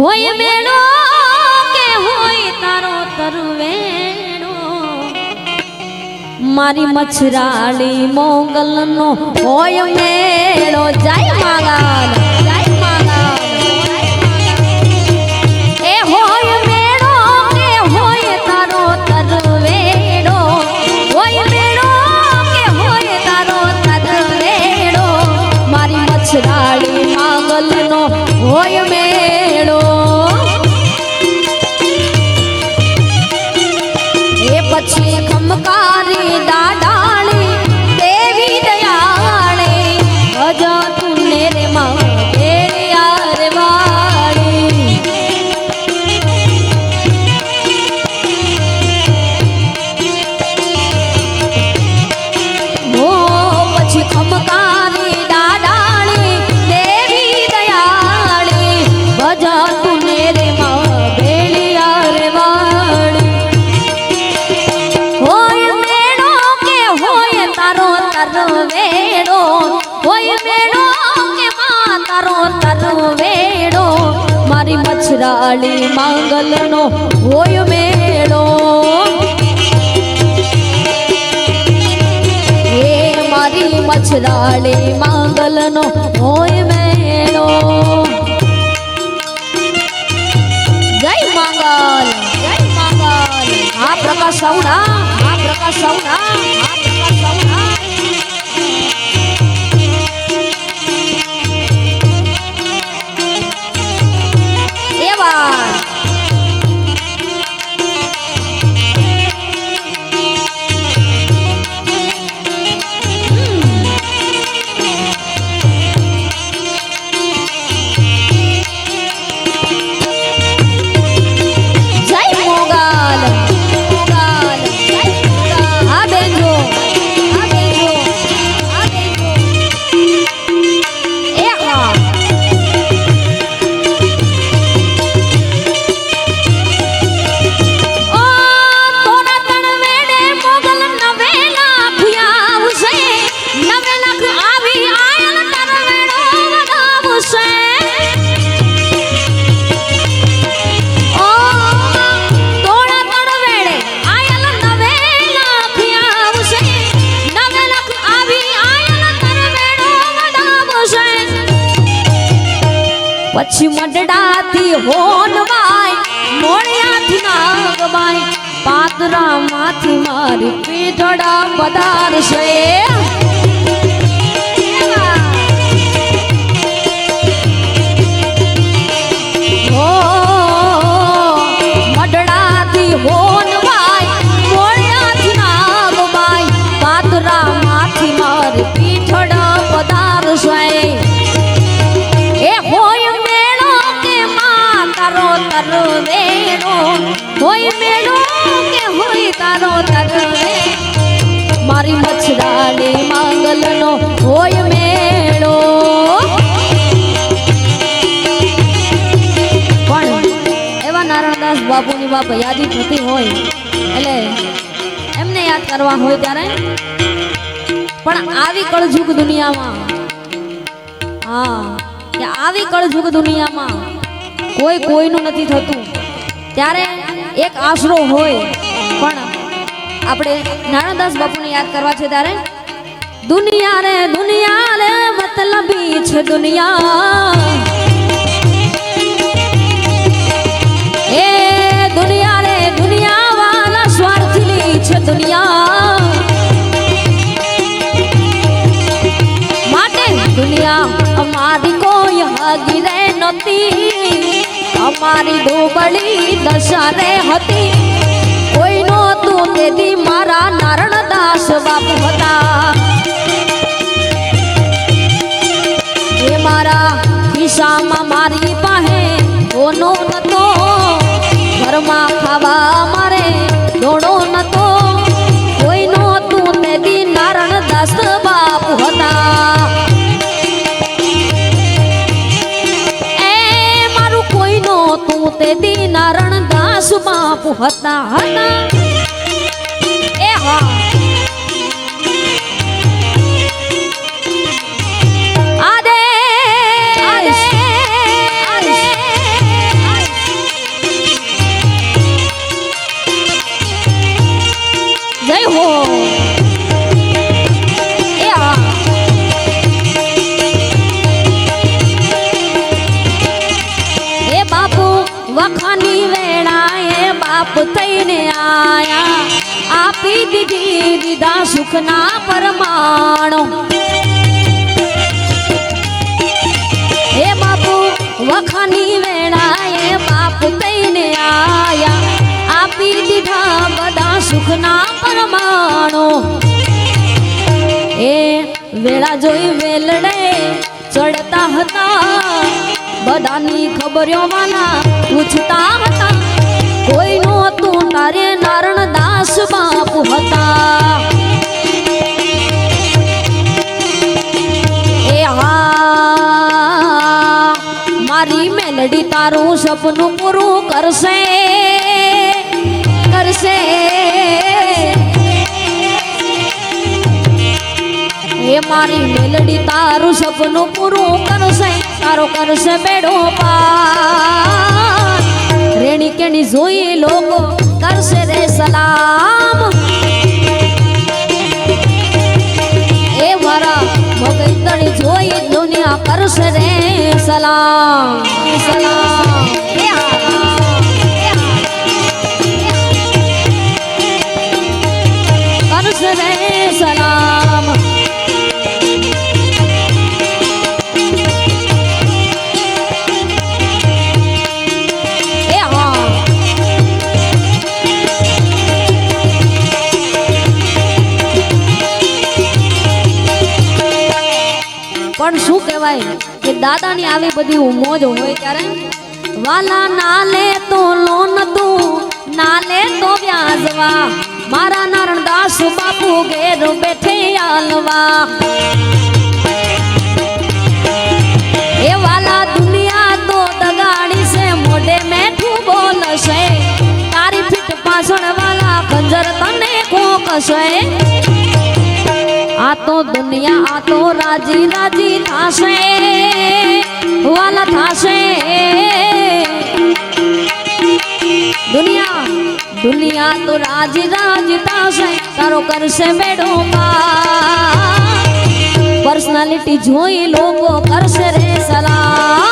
હોય મેળો કે હોય તારો તરવેણો મારી મછરાળી મોગલનો હોય મેળો જય માગલ જય માગલ એ હોય મેળો કે હોય તારો તરવેણો હોય મેળો કે હોય તારો તરવેણો મારી મછરાળી મોગલનો હોય મેળો એ પછી ખમકારી દાડાળી દેવી દયાળી ભજ તુને રે માં યાર વાળી ઓ પછી ખમકારી દાડાળી દેવી દયાળી ભજ તુને રે માં યાર વાળી હોય મેળો કે હોય તારો તરવેડો હોય મેળો કે માં તારો તરવેડો મારી મછરાળી માંગલનો હોય મેળો એ મારી મછરાળી માંગલનો હોય મેળો જય મંગલ જય મંગલ આ પ્રકાશ સૌડા આ પ્રકાશ સૌડા આ પ્રકાશ સૌડા એવા પછી મડડાથી હોનવાય મોળિયાથી નાગવાય પાતરામાંથી મારી પીઠડા પધારશે મડડાથી હોનવાય મોળિયાથી નાગવાય પાતરામાંથી મારી પીઠડા પધારશે એ હોય તરવેડો હોય મેળો કે હોય તારો તરવે મારી મછરાળી માંગલનો હોય મેળો પણ એવા નારાયણદાસ બાપુની બાપ યાદી થતી હોય એટલે એમને યાદ કરવા હોય ત્યારે પણ આવી કળજુગ દુનિયામાં હા કે આવી કળજુગ દુનિયામાં કોઈ કોઈનું નથી થતું ત્યારે એક આશરો હોય પણ આપણે નારાયણદાસ બાપુને યાદ કરવા છે ત્યારે દુનિયા રે મતલબી છે દુનિયા એ દુનિયા રે દુનિયા વાલા સ્વાર્થલી છે દુનિયા માટે દુનિયા અમારી કોઈ હગીરે નહોતી અમારી દુબળી દશા રે હતી કોઈ નહોતું તેથી મારા નારાયણદાસ બાપુ હતા એ મારા ખિસ્સામાં મારી પાસે કોનો નતો ઘરમાં ખાવા મારે દોડો નતો કોઈ નહોતું તેથી નારાયણદાસ બાપુ હતા તું તે દી નારાયણદાસ બાપુ હતા એ હા આદે એ હા એ બાપુ વખાની વેળાએ બાપ થઈને આયા આપી દીધી દીધા સુખના પરમાણો એ બાપુ વખાની વેળાએ બાપ થઈને આયા આપી દીધા બધા સુખના પરમાણો એ વેળા જોઈ વેલડે ચડતા હતા બધાની ખબરો વાલા પૂછતા હતા કોઈનું હતું તારે નારણ દાસ બાપુ હતા એ હા મારી મેલડી તારું સપનું પૂરું કરશે કરશે એ મારી મેલડી તારું સપનું પૂરું કરશે તારો કરશે બેડો પાર રેણી કેણી જોઈ લોકો કરશે રે સલામ એ મારા મગજની જોઈ દુનિયા કરશે રે સલામ સલામ એ કરશે રે સલામ પણ શું કહેવાય કે દાદાની આવી બધી મોજ હોય ત્યારે વાલા ના લે તો લોન તું ના લે તો વ્યાજવા મારા નારણદાસ બાપુ ઘેર બેઠે આલવા એ વાલા દુનિયા તો દગાડી છે મોઢે મેઠું બોલશે તારી ફીટ પાછળ વાલા ખંજર તને કોકશે આ તો દુનિયા આ તો રાજી રાજી થાશે વાલા થાશે દુનિયા દુનિયા તો રાજી રાજી થાશે તારો કરશે બેડો પાર પર્સનાલિટી જોઈ લોકો કરશે રે સલામ